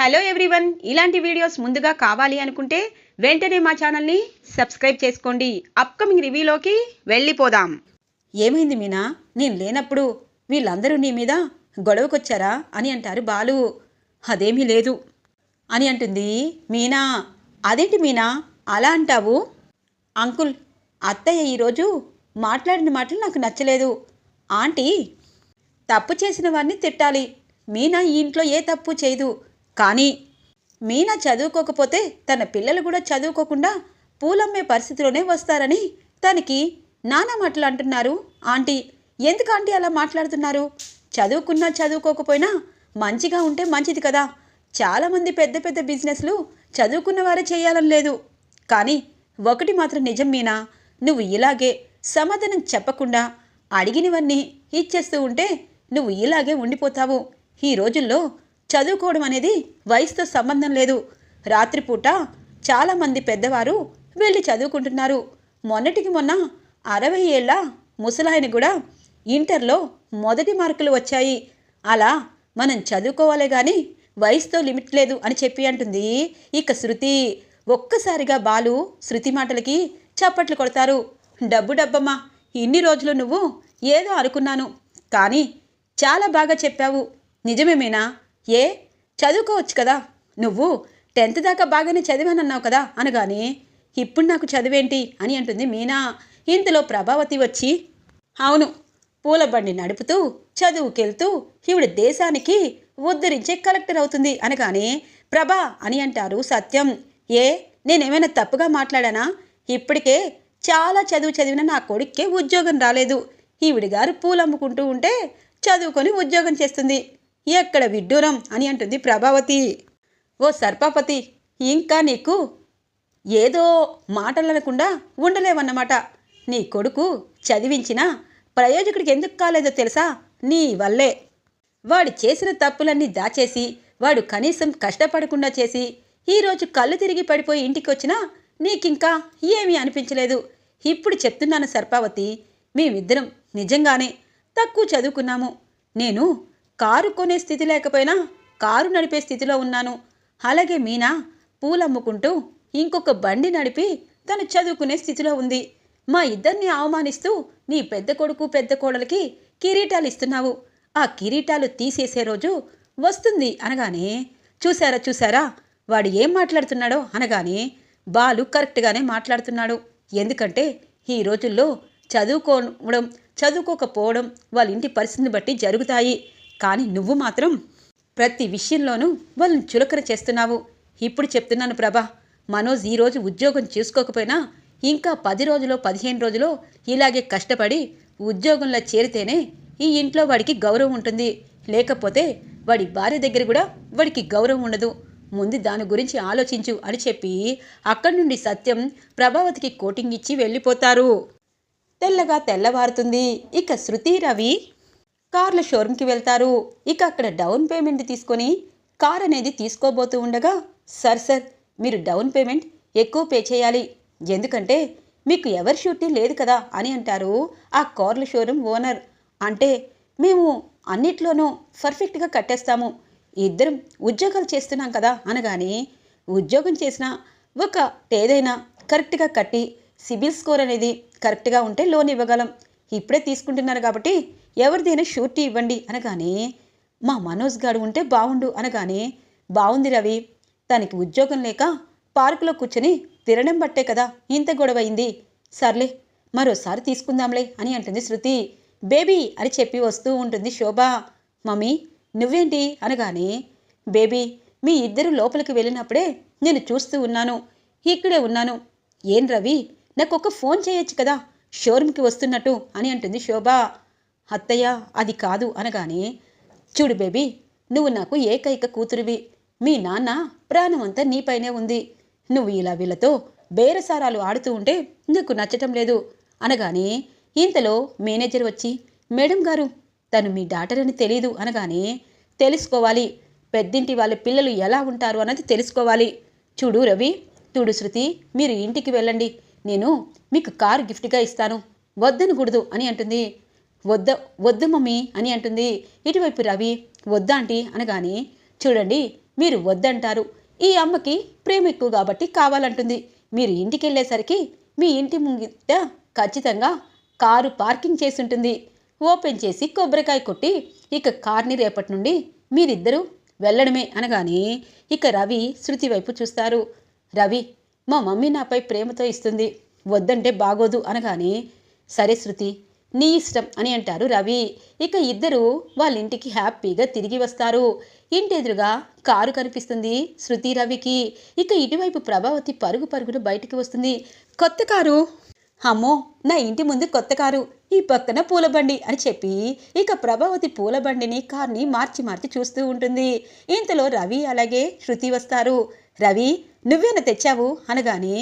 Hello everyone, ఇలాంటి videos ముందుగా కావాలి అనుకుంటే వెంటనే మా ఛానల్ని సబ్స్క్రైబ్ చేసుకోండి. అప్కమింగ్ రివ్యూలోకి వెళ్ళిపోదాం. ఏమైంది మీనా, నేను లేనప్పుడు వీళ్ళందరూ నీ మీద గొడవకొచ్చారా అని అంటారు బాలు. అదేమీ లేదు అని అంటుంది మీనా. అదేంటి మీనా అలా అంటావు? అంకుల్, అత్తయ్య ఈరోజు మాట్లాడిన మాటలు నాకు నచ్చలేదు. ఆంటీ తప్పు చేసిన వారిని తిట్టాలి. మీనా ఈ ఇంట్లో ఏ తప్పు చేయదు. కానీ మీనా చదువుకోకపోతే తన పిల్లలు కూడా చదువుకోకుండా పూలమ్మే పరిస్థితిలోనే వస్తారని తనకి నానా మాటలు అంటున్నారు ఆంటీ. ఎందుకు ఆంటీ అలా మాట్లాడుతున్నారు? చదువుకున్నా చదువుకోకపోయినా మంచిగా ఉంటే మంచిది కదా. చాలామంది పెద్ద పెద్ద బిజినెస్లు చదువుకున్న వారే చేయాలని లేదు. కానీ ఒకటి మాత్రం నిజం మీనా, నువ్వు ఇలాగే సమాధానం చెప్పకుండా అడిగినవన్నీ ఇచ్చేస్తూ ఉంటే నువ్వు ఇలాగే ఉండిపోతావు. ఈ రోజుల్లో చదువుకోవడం అనేది వయసుతో సంబంధం లేదు. రాత్రిపూట చాలామంది పెద్దవారు వెళ్ళి చదువుకుంటున్నారు. మొన్నటికి మొన్న 60 ఏళ్ల ముసలాయన కూడా ఇంటర్లో మొదటి మార్కులు వచ్చాయి. అలా మనం చదువుకోవాలే కానీ వయసుతో లిమిట్ లేదు అని చెప్పి అంటుంది ఇక శృతి. ఒక్కసారిగా బాలు శృతి మాటలకి చప్పట్లు కొడతారు. డబ్బు డబ్బమ్మా, ఇన్ని రోజులు నువ్వు ఏదో అనుకున్నాను, కానీ చాలా బాగా చెప్పావు. నిజమేమేనా? ఏ చదువుకోవచ్చు కదా, నువ్వు 10th దాకా బాగానే చదివానన్నావు కదా అనగానే ఇప్పుడు నాకు చదివేంటి అని అంటుంది మీనా. ఇంతలో ప్రభావతి వచ్చి, అవును, పూల బండి నడుపుతూ చదువుకెళ్తూ ఈవిడ దేశానికి ఉద్ధరించే కలెక్టర్ అవుతుంది అనగానే ప్రభా అని అంటారు సత్యం. ఏ నేనేమైనా తప్పుగా మాట్లాడానా? ఇప్పటికే చాలా చదువు చదివిన నా కొడుక్కే ఉద్యోగం రాలేదు. ఈవిడ గారు పూలు అమ్ముకుంటూ ఉంటే చదువుకొని ఉద్యోగం చేస్తుంది. ఎక్కడ విడ్డూరం అని అంటుంది ప్రభావతి. ఓ సర్పాపతి, ఇంకా నీకు ఏదో మాటలనకుండా ఉండలేవన్నమాట. నీ కొడుకు చదివించిన ప్రయోజకుడికి ఎందుకు కాలేదో తెలుసా? నీ వల్లే. వాడు చేసిన తప్పులన్నీ దాచేసి వాడు కనీసం కష్టపడకుండా చేసి ఈరోజు కళ్ళు తిరిగి పడిపోయి ఇంటికి వచ్చినా నీకింకా ఏమీ అనిపించలేదు. ఇప్పుడు చెప్తున్నాను సర్పావతి, మేమిద్దరం నిజంగానే తక్కువ చదువుకున్నాము. నేను కారు కొనే స్థితి లేకపోయినా కారు నడిపే స్థితిలో ఉన్నాను. అలాగే మీనా పూలమ్ముకుంటూ ఇంకొక బండి నడిపి తను చదువుకునే స్థితిలో ఉంది. మా ఇద్దరిని అవమానిస్తూ నీ పెద్ద కొడుకు పెద్ద కోడలికి కిరీటాలు ఇస్తున్నావు. ఆ కిరీటాలు తీసేసే రోజు వస్తుంది అనగానే చూసారా చూసారా వాడు ఏం మాట్లాడుతున్నాడో అనగానే బాలు కరెక్ట్గానే మాట్లాడుతున్నాడు. ఎందుకంటే ఈ రోజుల్లో చదువుకోవడం చదువుకోకపోవడం వాళ్ళ ఇంటి పరిస్థితిని బట్టి జరుగుతాయి. కానీ నువ్వు మాత్రం ప్రతి విషయంలోనూ వాళ్ళని చులకన చేస్తున్నావు. ఇప్పుడు చెప్తున్నాను ప్రభా, మనోజ్ ఈరోజు ఉద్యోగం చూసుకోకపోయినా ఇంకా 10 రోజులో 15 రోజులో ఇలాగే కష్టపడి ఉద్యోగంలో చేరితేనే ఈ ఇంట్లో వాడికి గౌరవం ఉంటుంది. లేకపోతే వాడి భార్య దగ్గర కూడా వాడికి గౌరవం ఉండదు. ముందు దాని గురించి ఆలోచించు అని చెప్పి అక్కడి నుండి సత్యం ప్రభావతికి కోటింగ్ ఇచ్చి వెళ్ళిపోతారు. తెల్లగా తెల్లవారుతుంది. ఇక శృతి రవి కార్ల షోరూమ్కి వెళ్తారు. ఇక అక్కడ డౌన్ పేమెంట్ తీసుకొని కార్ అనేది తీసుకోబోతూ ఉండగా, సార్ మీరు డౌన్ పేమెంట్ ఎక్కువ పే చేయాలి, ఎందుకంటే మీకు ఎవరి షూరిటీ లేదు కదా అని అంటారు ఆ కార్ల షోరూమ్ ఓనర్. అంటే మేము అన్నిట్లోనూ పర్ఫెక్ట్గా కట్టేస్తాము, ఇద్దరం ఉద్యోగాలు చేస్తున్నాం కదా అనగానే ఉద్యోగం చేసిన ఏదైనా కరెక్ట్గా కట్టి సిబిల్ స్కోర్ అనేది కరెక్ట్గా ఉంటే లోన్ ఇవ్వగలం. ఇప్పుడే తీసుకుంటున్నారు కాబట్టి ఎవరిదైనా షూరిటీ ఇవ్వండి అనగానే మా మనోజ్ గారు ఉంటే బాగుండు అనగానే బాగుంది రవి, తనకి ఉద్యోగం లేక పార్కులో కూర్చొని తినడం బట్టే కదా ఇంత గొడవైంది. సర్లే మరోసారి తీసుకుందాంలే అని అంటుంది శృతి. బేబీ అని చెప్పి వస్తూ ఉంటుంది శోభ. మమ్మీ నువ్వేంటి అనగానే బేబీ మీ ఇద్దరు లోపలికి వెళ్ళినప్పుడే నేను చూస్తూ ఉన్నాను, ఇక్కడే ఉన్నాను. ఏం రవి, నాకు ఒక ఫోన్ చేయొచ్చు కదా షోరూమ్కి వస్తున్నట్టు అని అంటుంది శోభ. అత్తయ్య అది కాదు అనగానే చూడు బేబీ, నువ్వు నాకు ఏకైక కూతురివి. మీ నాన్న ప్రాణమంతా నీపైనే ఉంది. నువ్వు ఇలా వీళ్ళతో బేరసారాలు ఆడుతూ ఉంటే నాకు నచ్చటం లేదు అనగానే ఇంతలో మేనేజర్ వచ్చి మేడం గారు, తను మీ డాటర్ అని తెలీదు అనగానే తెలుసుకోవాలి, పెద్దింటి వాళ్ళ పిల్లలు ఎలా ఉంటారు అన్నది తెలుసుకోవాలి. చూడు రవి, చూడు శృతి, మీరు ఇంటికి వెళ్ళండి, నేను మీకు కారు గిఫ్ట్గా ఇస్తాను, వద్దనకూడదు అని అంటుంది. వద్దు మమ్మీ అని అంటుంది. ఇటువైపు రవి వద్దా ఆంటీ అనగానే చూడండి, మీరు వద్దంటారు. ఈ అమ్మకి ప్రేమ ఎక్కువ కాబట్టి కావాలంటుంది. మీరు ఇంటికి వెళ్ళేసరికి మీ ఇంటి ముంగిట ఖచ్చితంగా కారు పార్కింగ్ చేసి ఉంటుంది. ఓపెన్ చేసి కొబ్బరికాయ కొట్టి ఇక కార్ని రేపటి నుండి మీరిద్దరూ వెళ్ళడమే అనగానే ఇక రవి శృతి వైపు చూస్తారు. రవి, మా మమ్మీ నాపై ప్రేమతో ఇస్తుంది, వద్దంటే బాగోదు అనగానే సరే శృతి, నీ ఇష్టం అని అంటారు రవి. ఇక ఇద్దరు వాళ్ళ ఇంటికి హ్యాపీగా తిరిగి వస్తారు. ఇంటి ఎదురుగా కారు కనిపిస్తుంది శృతి రవికి. ఇక ఇటువైపు ప్రభావతి పరుగు పరుగున బయటికి వస్తుంది. కొత్త కారు, అమ్మో నా ఇంటి ముందు కొత్త కారు, ఈ పక్కన పూలబండి అని చెప్పి ఇక ప్రభావతి పూలబండిని కార్ని మార్చి మార్చి చూస్తూ ఉంటుంది. ఇంతలో రవి అలాగే శృతి వస్తారు. రవి, నువ్వేనా తెచ్చావు అనగానే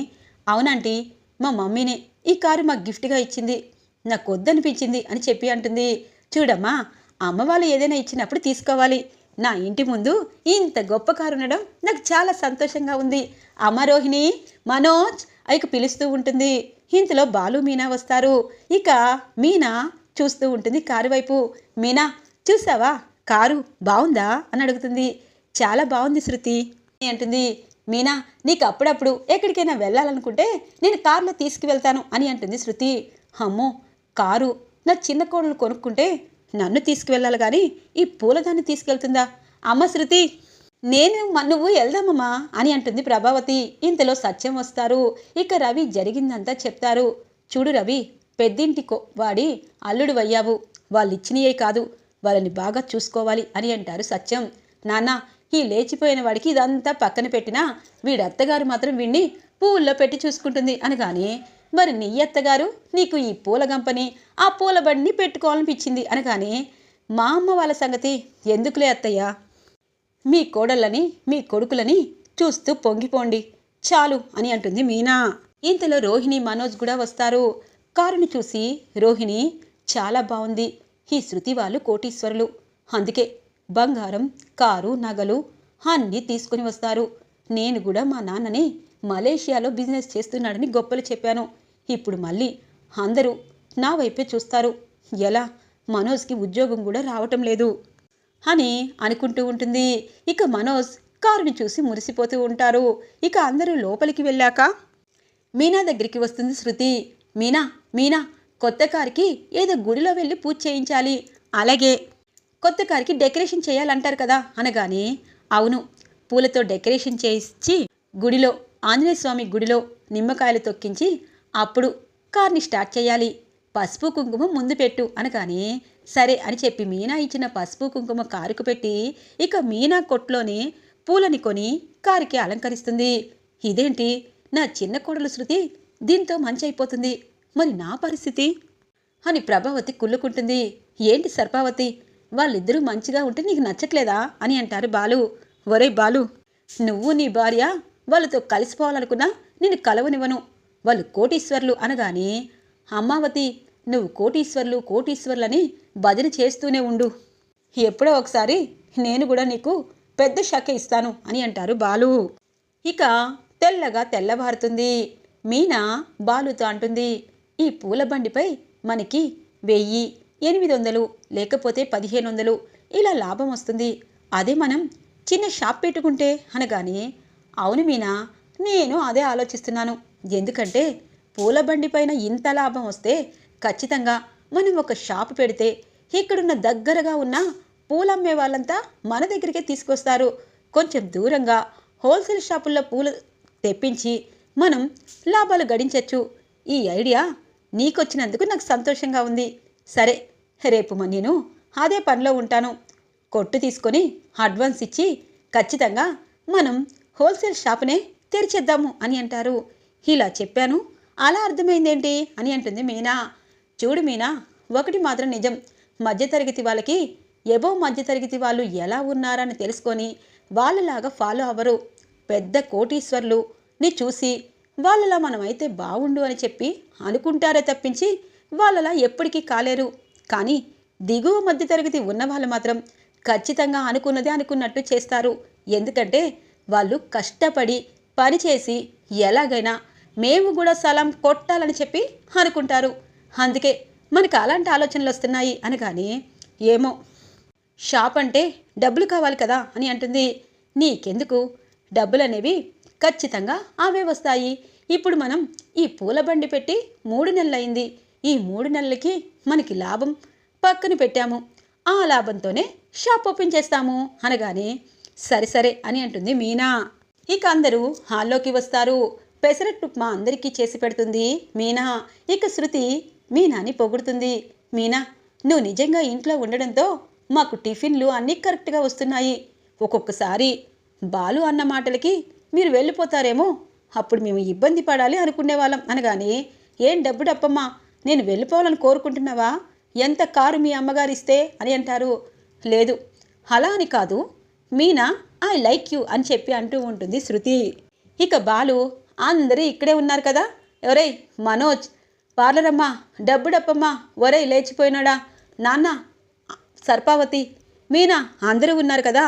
అవునంటీ, మా మమ్మీనే ఈ కారు మాకు గిఫ్ట్గా ఇచ్చింది, నాకు వద్దనిపించింది అని చెప్పి అంటుంది. చూడమ్మా, అమ్మ వాళ్ళు ఏదైనా ఇచ్చినప్పుడు తీసుకోవాలి. నా ఇంటి ముందు ఇంత గొప్ప కారు ఉండడం నాకు చాలా సంతోషంగా ఉంది. అమ్మ రోహిణి, మనోజ్ ఇక పిలుస్తూ ఉంటుంది. ఇంతలో బాలు మీనా వస్తారు. ఇక మీనా చూస్తూ ఉంటుంది కారు వైపు. మీనా, చూసావా కారు బాగుందా అని అడుగుతుంది. చాలా బాగుంది శృతి అంటుంది. మీనా, నీకు అప్పుడప్పుడు ఎక్కడికైనా వెళ్ళాలనుకుంటే నేను కారులో తీసుకువెళ్తాను అని అంటుంది శృతి. అమ్మో, కారు నా చిన్న కోడలు కొనుక్కుంటే నన్ను తీసుకువెళ్ళాలి కానీ ఈ పూలదాన్ని తీసుకెళ్తుందా? అమ్మ శృతి, నువ్వు వెళ్దామమ్మా అని అంటుంది ప్రభావతి. ఇంతలో సత్యం వస్తారు. ఇక రవి జరిగిందంతా చెప్తారు. చూడు రవి, పెద్దింటి వాడి అల్లుడు అయ్యావు, వాళ్ళు ఇచ్చినయే కాదు, వాళ్ళని బాగా చూసుకోవాలి అని అంటారు సత్యం. నాన్న, ఈ లేచిపోయిన వాడికి ఇదంతా పక్కన పెట్టినా వీడి అత్తగారు మాత్రం వీడిని పూల్లో పెట్టి చూసుకుంటుంది అనగానే మరి నీ అత్తగారు నీకు ఈ పూల గంపని ఆ పూల బండిని పెట్టుకోవాలనిపించింది అనగానే మా అమ్మ వాళ్ళ సంగతి ఎందుకులే అత్తయ్య, మీ కోడళ్ళని మీ కొడుకులని చూస్తూ పొంగిపోండి చాలు అని అంటుంది మీనా. ఇంతలో రోహిణి మనోజ్ కూడా వస్తారు. కారుని చూసి రోహిణి, చాలా బాగుంది, ఈ శృతి వాళ్ళు కోటీశ్వరులు, అందుకే బంగారం, కారు, నగలు అన్నీ తీసుకుని వస్తారు. నేను కూడా మా నాన్నని మలేషియాలో బిజినెస్ చేస్తున్నాడని గొప్పలు చెప్పాను. ఇప్పుడు మళ్ళీ అందరూ నా వైపే చూస్తారు. ఎలా, మనోజ్కి ఉద్యోగం కూడా రావటం లేదు అని అనుకుంటూ ఉంటుంది. ఇక మనోజ్ కారుని చూసి మురిసిపోతూ ఉంటారు. ఇక అందరూ లోపలికి వెళ్ళాక మీనా దగ్గరికి వస్తుంది శృతి. మీనా, మీనా, కొత్త కారుకి ఏదో గుడిలో వెళ్ళి పూజ చేయించాలి, అలాగే కొత్త కారుకి డెకరేషన్ చేయాలంటారు కదా అనగానే అవును, పూలతో డెకరేషన్ చేయించి గుడిలో, ఆంజనేయ స్వామి గుడిలో నిమ్మకాయలు తొక్కించి అప్పుడు కార్ని స్టార్ట్ చేయాలి, పసుపు కుంకుమ ముందు పెట్టు అనగానే సరే అని చెప్పి మీనా ఇచ్చిన పసుపు కుంకుమ కారుకు పెట్టి ఇక మీనా కొట్లోనే పూలని కొని కారుకి అలంకరిస్తుంది. ఇదేంటి, నా చిన్న కోడలు శృతి దీంతో మంచి అయిపోతుంది, మరి నా పరిస్థితి అని ప్రభావతి కుళ్ళుకుంటుంది. ఏంటి సర్పావతి, వాళ్ళిద్దరూ మంచిగా ఉంటే నీకు నచ్చట్లేదా అని అంటారు బాలు. ఒరే బాలు, నువ్వు నీ భార్య వాళ్ళతో కలిసిపోవాలనుకున్నా నేను కలవనివ్వను, వాళ్ళు కోటీశ్వర్లు అనగానే అమ్మావతి, నువ్వు కోటీశ్వర్లు కోటీశ్వర్లని భజన చేస్తూనే ఉండు, ఎప్పుడో ఒకసారి నేను కూడా నీకు పెద్ద షాకే ఇస్తాను అని అంటారు బాలు. ఇక తెల్లగా తెల్లవారుతుంది. మీనా బాలుతో అంటుంది, ఈ పూల బండిపై మనకి 1000, 800 లేకపోతే 1500 ఇలా లాభం వస్తుంది, అదే మనం చిన్న షాప్ పెట్టుకుంటే అనగానే అవును మీనా, నేను అదే ఆలోచిస్తున్నాను, ఎందుకంటే పూల బండి పైన ఇంత లాభం వస్తే ఖచ్చితంగా మనం ఒక షాపు పెడితే ఇక్కడున్న దగ్గరగా ఉన్న పూలమ్మే వాళ్ళంతా మన దగ్గరికే తీసుకొస్తారు, కొంచెం దూరంగా హోల్సేల్ షాపుల్లో పూలు తెప్పించి మనం లాభాలు గడించవచ్చు. ఈ ఐడియా నీకొచ్చినందుకు నాకు సంతోషంగా ఉంది. సరే, రేపు నేను అదే పనిలో ఉంటాను, కొట్టు తీసుకొని అడ్వాన్స్ ఇచ్చి ఖచ్చితంగా మనం హోల్సేల్ షాపునే తెరిచేద్దాము అని అంటారు. ఇలా చెప్పాను, అలా అర్థమైందేంటి అని అంటుంది మీనా. చూడు మీనా, ఒకటి మాత్రం నిజం, మధ్యతరగతి వాళ్ళకి ఎబో మధ్యతరగతి వాళ్ళు ఎలా ఉన్నారని తెలుసుకొని వాళ్ళలాగా ఫాలో అవ్వరు. పెద్ద కోటీశ్వర్లుని చూసి వాళ్ళలా మనమైతే బాగుండు అని చెప్పి అనుకుంటారే తప్పించి వాళ్ళలా ఎప్పటికీ కాలేరు. కానీ దిగువ మధ్యతరగతి ఉన్న వాళ్ళు మాత్రం ఖచ్చితంగా అనుకున్నదే అనుకున్నట్టు చేస్తారు. ఎందుకంటే వాళ్ళు కష్టపడి పనిచేసి ఎలాగైనా మేము కూడా సలాం కొట్టాలని చెప్పి అనుకుంటారు. అందుకే మనకు అలాంటి ఆలోచనలు వస్తున్నాయి అనగానే ఏమో, షాప్ అంటే డబ్బులు కావాలి కదా అని అంటుంది. నీకెందుకు, డబ్బులనేవి ఖచ్చితంగా అవే వస్తాయి. ఇప్పుడు మనం ఈ పూల బండి పెట్టి 3 నెలలైంది. ఈ 3 నెలలకి మనకి లాభం పక్కన పెట్టాము. ఆ లాభంతోనే షాప్ ఓపెన్ చేస్తాము అనగానే సరే సరే అని అంటుంది మీనా. ఇక అందరూ హాల్లోకి వస్తారు. పెసరట్టు ఉప్మా అందరికీ చేసి పెడుతుంది మీనా. ఇక శృతి మీనాని పొగుడుతుంది. మీనా, నువ్వు నిజంగా ఇంట్లో ఉండడంతో మాకు టిఫిన్లు అన్నీ కరెక్ట్గా వస్తున్నాయి. ఒక్కొక్కసారి బాలు అన్న మాటలకి మీరు వెళ్ళిపోతారేమో, అప్పుడు మేము ఇబ్బంది పడాలి అనుకునేవాళ్ళం అనగానే ఏం డబ్బు డబ్బమ్మా, నేను వెళ్ళిపోవాలని కోరుకుంటున్నావా? ఎంత కారు మీ అమ్మగారు ఇస్తే అని అంటారు. లేదు అలా అని కాదు మీనా, ఐ లైక్ యూ అని చెప్పి అంటూ ఉంటుంది శృతి. ఇక బాలు అందరూ ఇక్కడే ఉన్నారు కదా, ఒరేయ్ మనోజ్, పార్లరమ్మా, డబ్బు డబ్బమ్మా, ఒరేయ్ లేచిపోయినాడా, నాన్న, సర్పావతి, మీనా అందరూ ఉన్నారు కదా,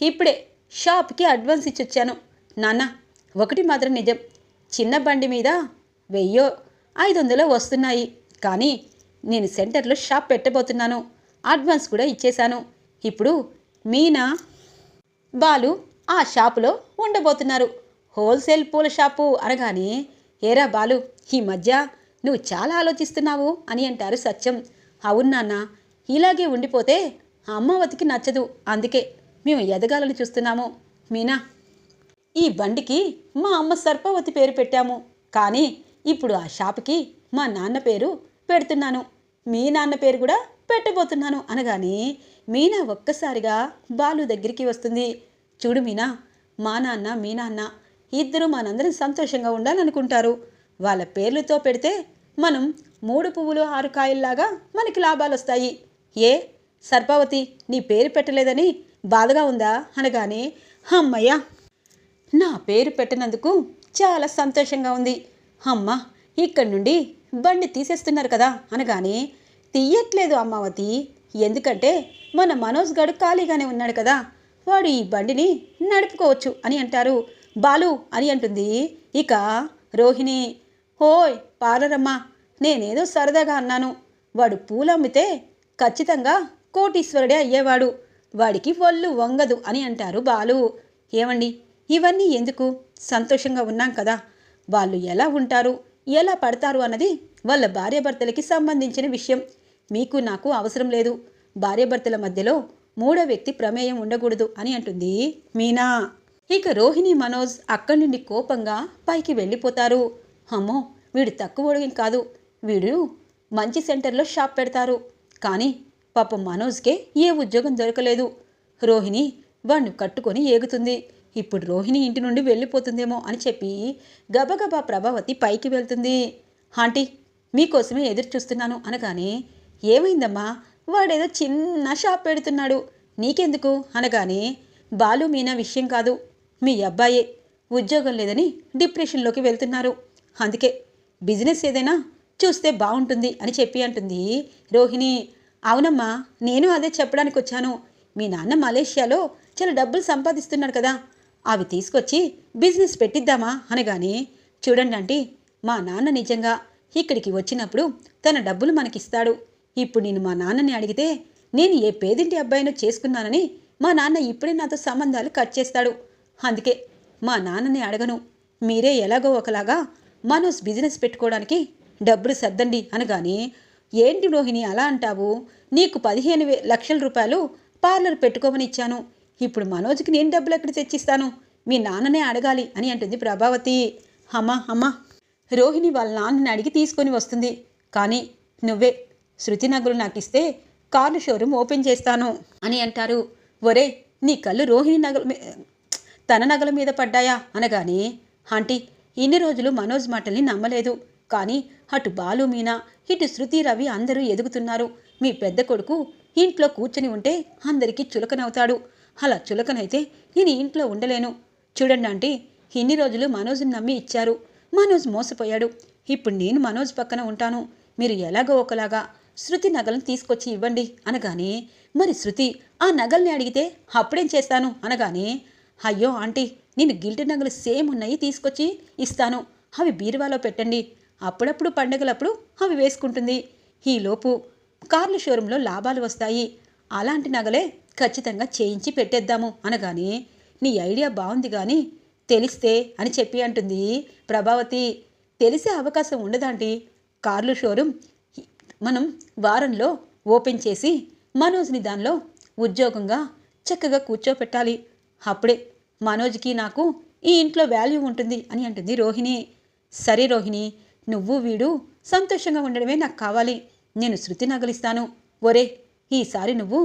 ఇప్పుడే షాప్కి అడ్వాన్స్ ఇచ్చొచ్చాను. నాన్న ఒకటి మాత్రం నిజం, చిన్న బండి మీద 1000-500 వస్తున్నాయి. కానీ నేను సెంటర్లో షాప్ పెట్టబోతున్నాను. అడ్వాన్స్ కూడా ఇచ్చేశాను. ఇప్పుడు మీనా, బాలు ఆ షాపులో ఉండబోతున్నారు. హోల్సేల్ పూల షాపు అనగానే ఏరా బాలు, ఈ మధ్య నువ్వు చాలా ఆలోచిస్తున్నావు అని అంటారు సత్యం. అవును నాన్న, ఇలాగే ఉండిపోతే అమ్మవతికి నచ్చదు. అందుకే మేము ఎదగాలని చూస్తున్నాము. మీనా, ఈ బండికి మా అమ్మ సర్పవతి పేరు పెట్టాము. కానీ ఇప్పుడు ఆ షాపుకి మా నాన్న పేరు పెడుతున్నాను. మీ నాన్న పేరు కూడా పెట్టబోతున్నాను అనగానే మీనా ఒక్కసారిగా బాలు దగ్గరికి వస్తుంది. చూడు మీనా, మా నాన్న మీ నాన్న ఇద్దరు మనందరం సంతోషంగా ఉండాలనుకుంటారు. వాళ్ళ పేర్లతో పెడితే మనం 3 పువ్వులు 6 కాయల్లాగా మనకి లాభాలు వస్తాయి. ఏ సర్పావతి, నీ పేరు పెట్టలేదని బాధగా ఉందా అనగానే అమ్మయ్య, నా పేరు పెట్టినందుకు చాలా సంతోషంగా ఉంది. అమ్మ, ఇక్కడి నుండి బండి తీసేస్తున్నారు కదా అనగానే తీయట్లేదు అమ్మావతి, ఎందుకంటే మన మనోజ్ గారు ఖాళీగానే ఉన్నాడు కదా, వాడు ఈ బండిని నడుపుకోవచ్చు అని అంటారు. బాలు అని అంటుంది. ఇక రోహిణి, ఓయ్ పార్లరమ్మా, నేనేదో సరదాగా అన్నాను. వాడు పూలమ్మితే ఖచ్చితంగా కోటీశ్వరుడే అయ్యేవాడు. వాడికి ఒళ్ళు వంగదు అని అంటారు బాలు. ఏమండి, ఇవన్నీ ఎందుకు? సంతోషంగా ఉన్నాం కదా. వాళ్ళు ఎలా ఉంటారు, ఎలా పడతారు అన్నది వాళ్ళ భార్యాభర్తలకి సంబంధించిన విషయం. మీకు నాకు అవసరం లేదు. భార్యాభర్తల మధ్యలో 3వ వ్యక్తి ప్రమేయం ఉండకూడదు అని అంటుంది మీనా. ఇక రోహిణి, మనోజ్ అక్కడి నుండి కోపంగా పైకి వెళ్ళిపోతారు. అమ్మో, వీడు తక్కువడేం కాదు, వీడు మంచి సెంటర్లో షాప్ పెడతారు. కానీ పాపం మనోజ్కే ఏ ఉద్యోగం దొరకలేదు. రోహిణి వాణ్ణి కట్టుకొని ఏగుతుంది. ఇప్పుడు రోహిణి ఇంటి నుండి వెళ్ళిపోతుందేమో అని చెప్పి గబగబా ప్రభావతి పైకి వెళ్తుంది. ఆంటీ, మీకోసమే ఎదురు చూస్తున్నాను అనగానే ఏమైందమ్మా, వాడేదో చిన్న షాప్ పెడుతున్నాడు, నీకెందుకు అనగానే బాలు మీనా విషయం కాదు, మీ అబ్బాయే ఉద్యోగం లేదని డిప్రెషన్లోకి వెళ్తున్నారు. అందుకే బిజినెస్ ఏదైనా చూస్తే బాగుంటుంది అని చెప్పి అంటుంది రోహిణి. అవునమ్మా, నేను అదే చెప్పడానికి వచ్చాను. మీ నాన్న మలేషియాలో చాలా డబ్బులు సంపాదిస్తున్నాడు కదా, అవి తీసుకొచ్చి బిజినెస్ పెట్టిద్దామా అనగానే చూడండి ఆంటీ, మా నాన్న నిజంగా ఇక్కడికి వచ్చినప్పుడు తన డబ్బులు మనకిస్తాడు. ఇప్పుడు నేను మా నాన్నని అడిగితే నేను ఏ పేదింటి అబ్బాయినో చేసుకున్నానని మా నాన్న ఇప్పుడే నాతో సంబంధాలు కట్ చేస్తాడు. అందుకే మా నాన్నని అడగను. మీరే ఎలాగో ఒకలాగా మనోజ్ బిజినెస్ పెట్టుకోవడానికి డబ్బులు సర్దండి అనగానే ఏంటి రోహిణి అలా అంటావు? నీకు 15 లక్షల రూపాయలు పార్లర్ పెట్టుకోమని ఇచ్చాను. ఇప్పుడు మనోజ్కి నేను డబ్బులు ఎక్కడ తెచ్చిస్తాను? మీ నాన్ననే అడగాలి అని అంటుంది ప్రభావతి. అమ్మా, రోహిణి వాళ్ళ నాన్నని అడిగి తీసుకొని వస్తుంది. కానీ నువ్వే శృతి నగలు నాకు ఇస్తే కార్ల షోరూమ్ ఓపెన్ చేస్తాను అని అంటారు. ఒరే, నీ కళ్ళు రోహిణి తన నగల మీద పడ్డాయా అనగానే ఆంటీ, ఇన్ని రోజులు మనోజ్ మాటల్ని నమ్మలేదు. కానీ అటు బాలు, మీనా, ఇటు శృతి, రవి అందరూ ఎదుగుతున్నారు. మీ పెద్ద కొడుకు ఇంట్లో కూర్చొని ఉంటే అందరికీ చులకనవుతాడు. అలా చులకనైతే నేను ఇంట్లో ఉండలేను. చూడండి ఆంటీ, ఇన్ని రోజులు మనోజ్ని నమ్మి ఇచ్చారు. మనోజ్ మోసపోయాడు. ఇప్పుడు నేను మనోజ్ పక్కన ఉంటాను. మీరు ఎలాగో ఒకలాగా శృతి నగలను తీసుకొచ్చి ఇవ్వండి అనగానే మరి శృతి ఆ నగల్ని అడిగితే అప్పుడేం చేస్తాను అనగానే అయ్యో ఆంటీ, నేను గిల్ట్ నగలు సేమ్ ఉన్నాయి తీసుకొచ్చి ఇస్తాను. అవి బీరువాలో పెట్టండి. అప్పుడప్పుడు పండగలప్పుడు అవి వేసుకుంటుంది. ఈలోపు కార్ల షోరూంలో లాభాలు వస్తాయి. అలాంటి నగలే ఖచ్చితంగా చేయించి పెట్టేద్దాము అనగానే నీ ఐడియా బాగుంది కానీ తెలిస్తే అని చెప్పి అంటుంది ప్రభావతి. తెలిసే అవకాశం ఉండదండి. కార్లు షోరూమ్ మనం వారంలో ఓపెన్ చేసి మనోజ్ని దానిలో ఉద్యోగంగా చక్కగా కూర్చోపెట్టాలి. అప్పుడే మనోజ్కి నాకు ఈ ఇంట్లో వాల్యూ ఉంటుంది అని అంటుంది రోహిణి. సరే రోహిణి, నువ్వు వీడు సంతోషంగా ఉండడమే నాకు కావాలి. నేను శృతి నగలిస్తాను. ఒరే, ఈసారి నువ్వు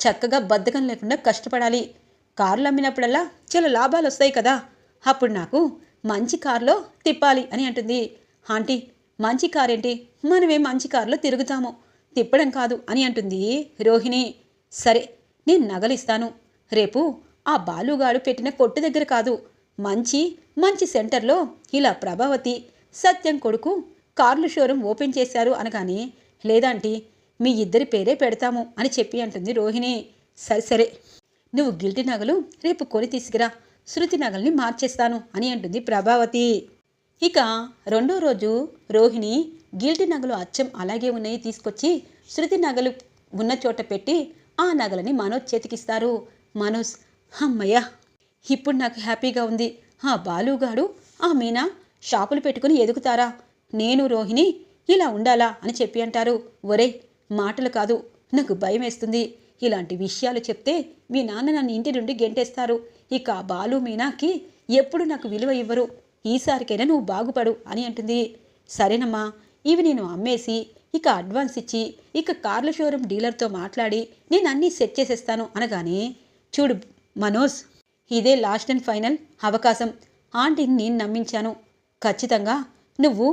చక్కగా బద్ధకం లేకుండా కష్టపడాలి. కార్లు అమ్మినప్పుడల్లా చాలా లాభాలు వస్తాయి కదా, అప్పుడు నాకు మంచి కారులో తిప్పాలి అని అంటుంది. ఆంటీ, మంచి కారేంటి, మనమే మంచి కారులో తిరుగుతాము, తిప్పడం కాదు అని అంటుంది రోహిణి. సరే, నేను నగలిస్తాను. రేపు ఆ బాలుగాడు పెట్టిన కొట్టు దగ్గర కాదు, మంచి మంచి సెంటర్లో ఇలా ప్రభావతి సత్యం కొడుకు కార్లు షోరూమ్ ఓపెన్ చేశారు అనగానే, లేదంటీ, మీ ఇద్దరి పేరే పెడతాము అని చెప్పి అంటుంది రోహిణి. సరే సరే, నువ్వు గిల్టీ నగలు రేపు కొని తీసుకురా, శృతి నగల్ని మార్చేస్తాను అని అంటుంది ప్రభావతి. ఇక రెండో రోజు రోహిణి గిల్టీ నగలు అచ్చం అలాగే ఉన్నాయి తీసుకొచ్చి శృతి నగలు ఉన్న చోట పెట్టి ఆ నగలని మనోజ్ చేతికిస్తారు. మనోజ్, అమ్మయ్య, ఇప్పుడు నాకు హ్యాపీగా ఉంది. ఆ బాలుగాడు ఆ మీనా షాపులు పెట్టుకుని ఎదుగుతారా, నేను రోహిణి ఇలా ఉండాలా అని చెప్పి అంటారు. ఒరే, మాటలు కాదు, నాకు భయం వేస్తుంది. ఇలాంటి విషయాలు చెప్తే మీ నాన్న నన్ను ఇంటి నుండి గెంటేస్తారు. ఇక బాలు మీనాకి ఎప్పుడు నాకు విలువ ఇవ్వరు. ఈసారికైనా నువ్వు బాగుపడు అని అంటుంది. సరేనమ్మా, ఇవి నేను అమ్మేసి ఇక అడ్వాన్స్ ఇచ్చి ఇక కార్ల షోరూమ్ డీలర్తో మాట్లాడి నేను అన్నీ సెట్ చేసేస్తాను అనగానే, చూడు మనోజ్, ఇదే లాస్ట్ అండ్ ఫైనల్ అవకాశం. ఆంటీని నేను నమ్మించాను. ఖచ్చితంగా నువ్వు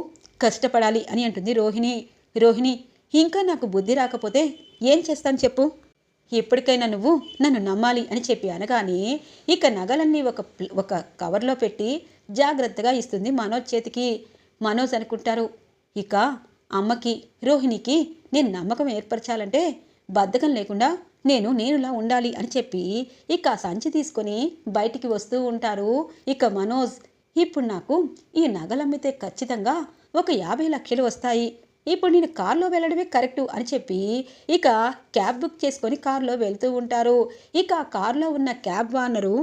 కష్టపడాలి అని అంటుంది రోహిణి. రోహిణి, ఇంకా నాకు బుద్ధి రాకపోతే ఏం చేస్తాను చెప్పు. ఎప్పటికైనా నువ్వు నన్ను నమ్మాలి అని చెప్పి అనగానే ఇక నగలన్నీ ఒక కవర్లో పెట్టి జాగ్రత్తగా ఇస్తుంది మనోజ్ చేతికి. మనోజ్ అనుకుంటారు, ఇక అమ్మకి రోహిణికి నేను నమ్మకం ఏర్పరచాలంటే బద్ధకం లేకుండా నేనులా ఉండాలి అని చెప్పి ఇక సంచి తీసుకొని బయటికి వస్తూ ఉంటారు. ఇక మనోజ్, ఇప్పుడు నాకు ఈ నగలమ్మితే ఖచ్చితంగా ఒక 50 లక్షలు వస్తాయి. ఇప్పుడు నేను కారులో వెళ్ళడమే కరెక్టు అని చెప్పి ఇక క్యాబ్ బుక్ చేసుకొని కారులో వెళ్తూ ఉంటారు. ఇక ఆ కారులో ఉన్న క్యాబ్ ఓనరు,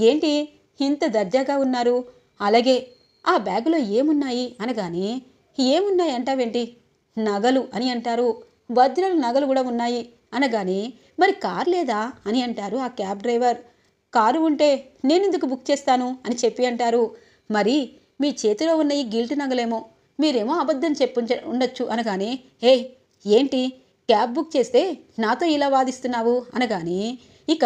ఏంటి ఇంత దర్జాగా ఉన్నారు, అలాగే ఆ బ్యాగులో ఏమున్నాయి అనగానే, ఏమున్నాయి అంటావేంటి, నగలు అని అంటారు. వజ్రాల నగలు కూడా ఉన్నాయి అనగానే, మరి కారు లేదా అని అంటారు ఆ క్యాబ్ డ్రైవర్. కారు ఉంటే నేనెందుకు బుక్ చేస్తాను అని చెప్పి అంటారు. మరి మీ చేతిలో ఉన్న ఈ గిల్ట్ నగలేమో, మీరేమో అబద్ధం ఉండొచ్చు అనగానే, హే ఏంటి క్యాబ్ బుక్ చేస్తే నాతో ఇలా వాదిస్తున్నావు అనగానే ఇక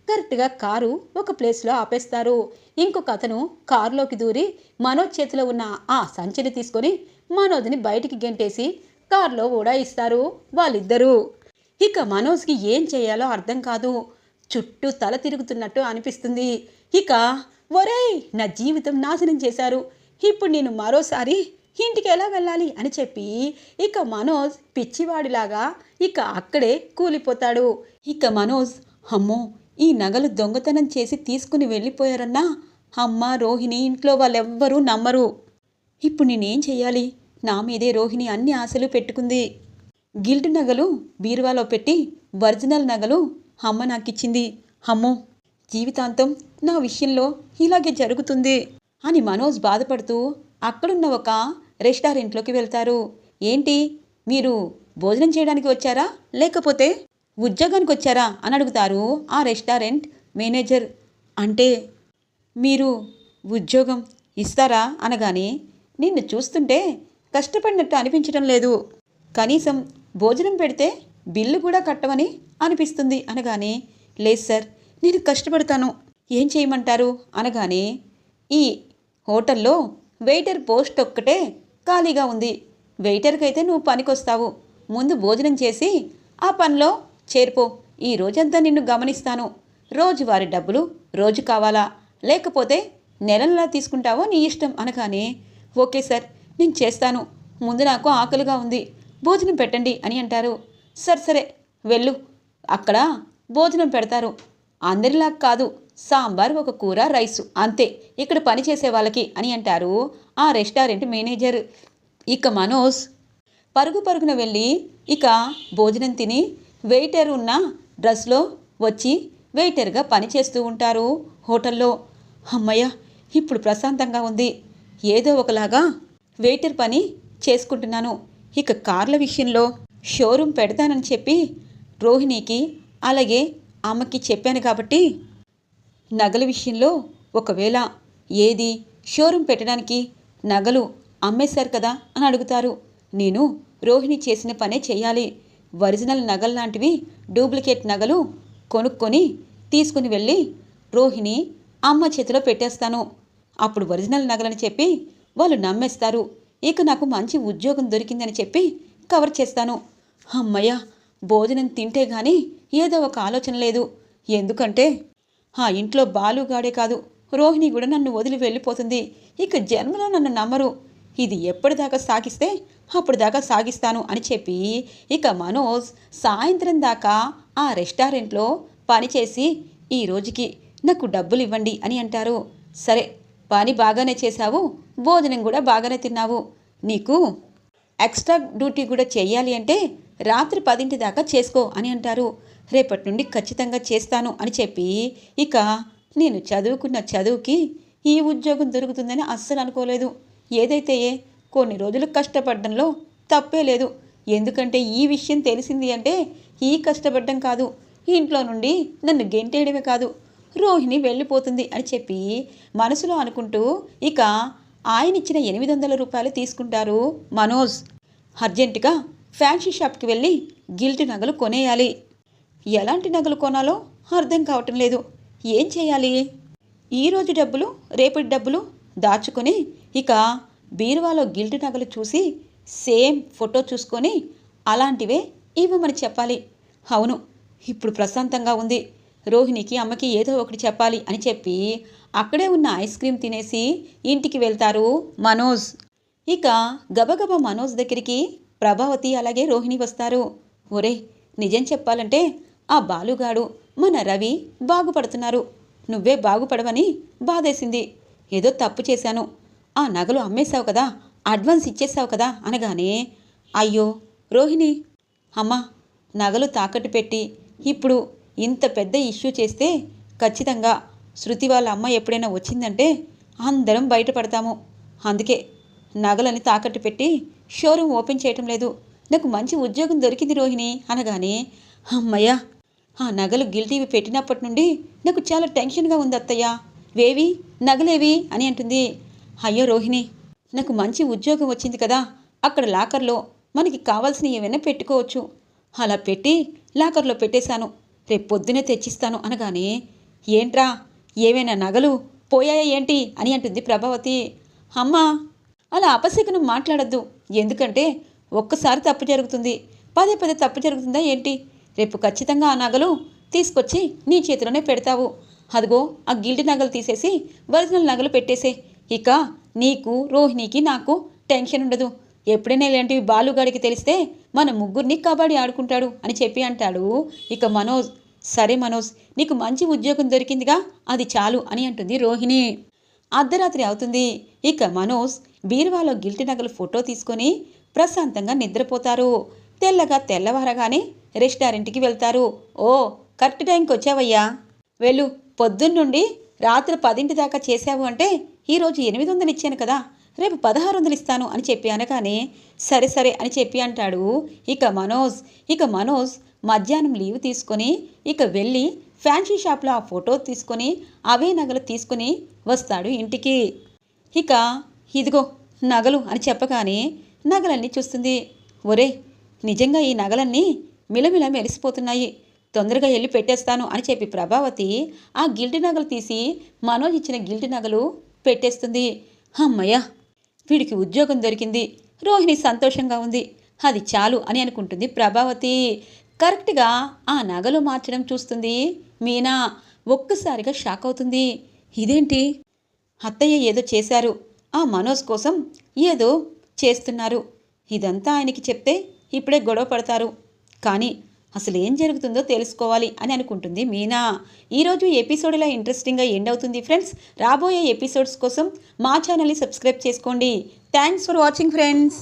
కరెక్ట్గా కారు ఒక ప్లేస్లో ఆపేస్తారు. ఇంకొక అతను కారులోకి దూరి మనోజ్ చేతిలో ఉన్న ఆ సంచిని తీసుకొని మనోజ్ని బయటికి గెంటేసి కారులో ఉడాయిస్తారు వాళ్ళిద్దరూ. ఇక మనోజ్కి ఏం చేయాలో అర్థం కాదు. చుట్టూ తల తిరుగుతున్నట్టు అనిపిస్తుంది. ఇక ఒరేయ్, నా జీవితం నాశనం చేశారు, ఇప్పుడు నేను మరోసారి ఇంటికి ఎలా వెళ్ళాలి అని చెప్పి ఇక మనోజ్ పిచ్చివాడిలాగా ఇక అక్కడే కూలిపోతాడు. ఇక మనోజ్, అమ్మో, ఈ నగలు దొంగతనం చేసి తీసుకుని వెళ్ళిపోయారన్నా అమ్మ రోహిణి ఇంట్లో వాళ్ళెవ్వరూ నమ్మరు. ఇప్పుడు నేనేం చెయ్యాలి, నా మీదే రోహిణి అన్ని ఆశలు పెట్టుకుంది. గిల్ట్ నగలు బీరువాలో పెట్టి ఒరిజినల్ నగలు అమ్మ నాకిచ్చింది. అమ్మో, జీవితాంతం నా విషయంలో ఇలాగే జరుగుతుంది అని మనోజ్ బాధపడుతూ అక్కడున్న ఒక రెస్టారెంట్లోకి వెళ్తారు. ఏంటి, మీరు భోజనం చేయడానికి వచ్చారా లేకపోతే ఉద్యోగానికి వచ్చారా అని అడుగుతారు ఆ రెస్టారెంట్ మేనేజర్. అంటే మీరు ఉద్యోగం ఇస్తారా అనగానే, నిన్ను చూస్తుంటే కష్టపడినట్టు అనిపించడం లేదు, కనీసం భోజనం పెడితే బిల్లు కూడా కట్టమని అనిపిస్తుంది అనగానే, లేదు సార్, నేను కష్టపడతాను, ఏం చేయమంటారు అనగానే, ఈ హోటల్లో వెయిటర్ పోస్ట్ ఒక్కటే ఖాళీగా ఉంది, వెయిటర్కి అయితే నువ్వు పనికొస్తావు, ముందు భోజనం చేసి ఆ పనిలో చేరిపో, ఈ రోజంతా నిన్ను గమనిస్తాను, రోజువారి డబ్బులు రోజు కావాలా లేకపోతే నెలలా తీసుకుంటావో నీ ఇష్టం అనగానే, ఓకే సార్, నేను చేస్తాను, ముందు నాకు ఆకలిగా ఉంది, భోజనం పెట్టండి అని అంటారు. సరే సరే వెళ్ళు, అక్కడ భోజనం పెడతారు, అందరిలా కాదు, సాంబార్ ఒక కూర రైసు అంతే ఇక్కడ పని చేసే వాళ్ళకి అని అంటారు ఆ రెస్టారెంట్ మేనేజర్. ఇక మనోజ్ పరుగున వెళ్ళి ఇక భోజనం తిని వెయిటర్ ఉన్న డ్రెస్లో వచ్చి వెయిటర్గా పనిచేస్తూ ఉంటారు హోటల్లో. అమ్మయ్య, ఇప్పుడు ప్రశాంతంగా ఉంది. ఏదో ఒకలాగా వెయిటర్ పని చేసుకుంటున్నాను. ఇక కార్ల విషయంలో షోరూమ్ పెడతానని చెప్పి రోహిణికి అలాగే అమ్మకి చెప్పాను కాబట్టి నగల విషయంలో ఒకవేళ ఏది షోరూమ్ పెట్టడానికి నగలు అమ్మేశారు కదా అని అడుగుతారు. నేను రోహిణి చేసిన పనే చెయ్యాలి. ఒరిజినల్ నగలు లాంటివి డూప్లికేట్ నగలు కొనుక్కొని తీసుకుని వెళ్ళి రోహిణి అమ్మ చేతిలో పెట్టేస్తాను. అప్పుడు ఒరిజినల్ నగలని చెప్పి వాళ్ళు నమ్మేస్తారు. ఇక నాకు మంచి ఉద్యోగం దొరికిందని చెప్పి కవర్ చేస్తాను. అమ్మయ్య, భోజనం తింటే గాని ఏదో ఒక ఆలోచన లేదు. ఎందుకంటే ఆ ఇంట్లో బాలుగాడే కాదు, రోహిణి కూడా నన్ను వదిలి వెళ్ళిపోతుంది. ఇక జన్మలో నన్ను నమ్మరు. ఇది ఎప్పటిదాకా సాగిస్తే అప్పటిదాకా సాగిస్తాను అని చెప్పి ఇక మనోజ్ సాయంత్రం దాకా ఆ రెస్టారెంట్లో పనిచేసి ఈ రోజుకి నాకు డబ్బులు ఇవ్వండి అని అంటారు. సరే, పని బాగానే చేశావు, భోజనం కూడా బాగానే తిన్నావు. నీకు ఎక్స్ట్రా డ్యూటీ కూడా చెయ్యాలి అంటే రాత్రి 10 దాకా చేసుకో అని అంటారు. రేపటి నుండి ఖచ్చితంగా చేస్తాను అని చెప్పి ఇక నేను చదువుకున్న చదువుకి ఈ ఉద్యోగం దొరుకుతుందని అస్సలు అనుకోలేదు. ఏదైతే కొన్ని రోజులు కష్టపడడంలో తప్పే లేదు. ఎందుకంటే ఈ విషయం తెలిసింది అంటే ఈ కష్టపడడం కాదు, ఇంట్లో నుండి నన్ను గెంటేయడమే కాదు, రోహిణి వెళ్ళిపోతుంది అని చెప్పి మనసులో అనుకుంటూ ఇక ఆయన ఇచ్చిన 800 రూపాయలు తీసుకుంటారు మనోజ్. అర్జెంటుగా ఫ్యాన్సీ షాప్కి వెళ్ళి గిల్ట్ నగలు కొనేయాలి. ఎలాంటి నగలు కొనాలో అర్థం కావటం లేదు. ఏం చేయాలి? ఈరోజు డబ్బులు రేపటి డబ్బులు దాచుకొని ఇక బీరువాలో గిల్ట్ నగలు చూసి సేమ్ ఫోటో చూసుకొని అలాంటివే ఇవ్వమని చెప్పాలి. అవును, ఇప్పుడు ప్రశాంతంగా ఉంది. రోహిణికి అమ్మకి ఏదో ఒకటి చెప్పాలి అని చెప్పి అక్కడే ఉన్న ఐస్ క్రీమ్ తినేసి ఇంటికి వెళ్తారు మనోజ్. ఇక గబగబా మనోజ్ దగ్గరికి ప్రభావతి అలాగే రోహిణి వస్తారు. ఒరే, నిజం చెప్పాలంటే ఆ బాలుగాడు మన రవి బాగుపడుతున్నారు. నువ్వే బాగుపడవని బాధేసింది. ఏదో తప్పు చేశాను. ఆ నగలు అమ్మేశావు కదా, అడ్వాన్స్ ఇచ్చేసావు కదా అనగానే, అయ్యో రోహిణి, అమ్మ నగలు తాకట్టు పెట్టి ఇప్పుడు ఇంత పెద్ద ఇష్యూ చేస్తే ఖచ్చితంగా శృతి వాళ్ళ అమ్మ ఎప్పుడైనా వచ్చిందంటే అందరం బయటపడతాము. అందుకే నగలని తాకట్టు పెట్టి షోరూమ్ ఓపెన్ చేయటం లేదు. నాకు మంచి ఉద్యోగం దొరికింది రోహిణి అనగానే, అమ్మయ్య, ఆ నగలు గిల్టీవి పెట్టినప్పటి నుండి నాకు చాలా టెన్షన్గా ఉంది అత్తయ్య. వేవి నగలేవి అని అంటుంది. అయ్యో రోహిణి, నాకు మంచి ఉద్యోగం వచ్చింది కదా, అక్కడ లాకర్లో మనకి కావాల్సిన ఏమైనా పెట్టుకోవచ్చు. అలా పెట్టి లాకర్లో పెట్టేశాను, రేపు పొద్దునే తెచ్చిస్తాను అనగానే, ఏంట్రా ఏమైనా నగలు పోయాయా ఏంటి అని అంటుంది ప్రభావతి. అమ్మా, అలా అపశకునం మాట్లాడద్దు. ఎందుకంటే ఒక్కసారి తప్పు జరుగుతుంది, పదే పదే తప్పు జరుగుతుందా ఏంటి? రేపు ఖచ్చితంగా ఆ నగలు తీసుకొచ్చి నీ చేతిలోనే పెడతావు. అదిగో ఆ గిల్ట్ నగలు తీసేసి ఒరిజినల్ నగలు పెట్టేసే. ఇక నీకు రోహిణికి నాకు టెన్షన్ ఉండదు. ఎప్పుడైనా ఇలాంటివి బాలుగాడికి తెలిస్తే మన ముగ్గురిని కబడ్డీ ఆడుకుంటాడు అని చెప్పి అంటాడు ఇక మనోజ్. సరే మనోజ్, నీకు మంచి ఉద్యోగం దొరికిందిగా, అది చాలు అని అంటుంది రోహిణి. అర్ధరాత్రి అవుతుంది. ఇక మనోజ్ బీరువాలో గిల్ట్ నగలు ఫోటో తీసుకొని ప్రశాంతంగా నిద్రపోతారు. తెల్లవారగానే రెస్టారెంట్కి వెళ్తారు. ఓ, కరెక్ట్ టైంకి వచ్చావయ్యా, వెళ్ళు. పొద్దున్నుండి రాత్రి 10 దాకా చేశావు అంటే ఈరోజు 800 ఇచ్చాను కదా, రేపు 1600 ఇస్తాను అని చెప్పి అనగానే, సరే సరే అని చెప్పి అంటాడు ఇక మనోజ్ మధ్యాహ్నం లీవ్ తీసుకొని ఇక వెళ్ళి ఫ్యాన్సీ షాప్లో ఆ ఫోటో తీసుకొని అవే నగలు తీసుకొని వస్తాడు ఇంటికి. ఇక ఇదిగో నగలు అని చెప్పగానే నగలన్నీ చూస్తుంది. ఒరే, నిజంగా ఈ నగలన్నీ మిలమిల మెరిసిపోతున్నాయి, తొందరగా వెళ్ళి పెట్టేస్తాను అని చెప్పి ప్రభావతి ఆ గిల్ట్ నగలు తీసి మనోజ్ ఇచ్చిన గిల్ట్ నగలు పెట్టేస్తుంది. అమ్మయ్య, వీడికి ఉద్యోగం దొరికింది, రోహిణి సంతోషంగా ఉంది, అది చాలు అని అనుకుంటుంది ప్రభావతి. కరెక్ట్గా ఆ నగలు మార్చడం చూస్తుంది మీనా. ఒక్కసారిగా షాక్ అవుతుంది. ఇదేంటి, అత్తయ్య ఏదో చేశారు, ఆ మనోజ్ కోసం ఏదో చేస్తున్నారు, ఇదంతా ఆయనకి చెప్తే ఇప్పుడే గొడవ పడతారు, కానీ అసలు ఏం జరుగుతుందో తెలుసుకోవాలి అని అనుకుంటుంది మీనా. ఈరోజు ఎపిసోడ్ ఇలా ఇంట్రెస్టింగ్గా ఎండ్ అవుతుంది ఫ్రెండ్స్. రాబోయే ఎపిసోడ్స్ కోసం మా ఛానల్ని సబ్స్క్రైబ్ చేసుకోండి. Thanks for watching friends.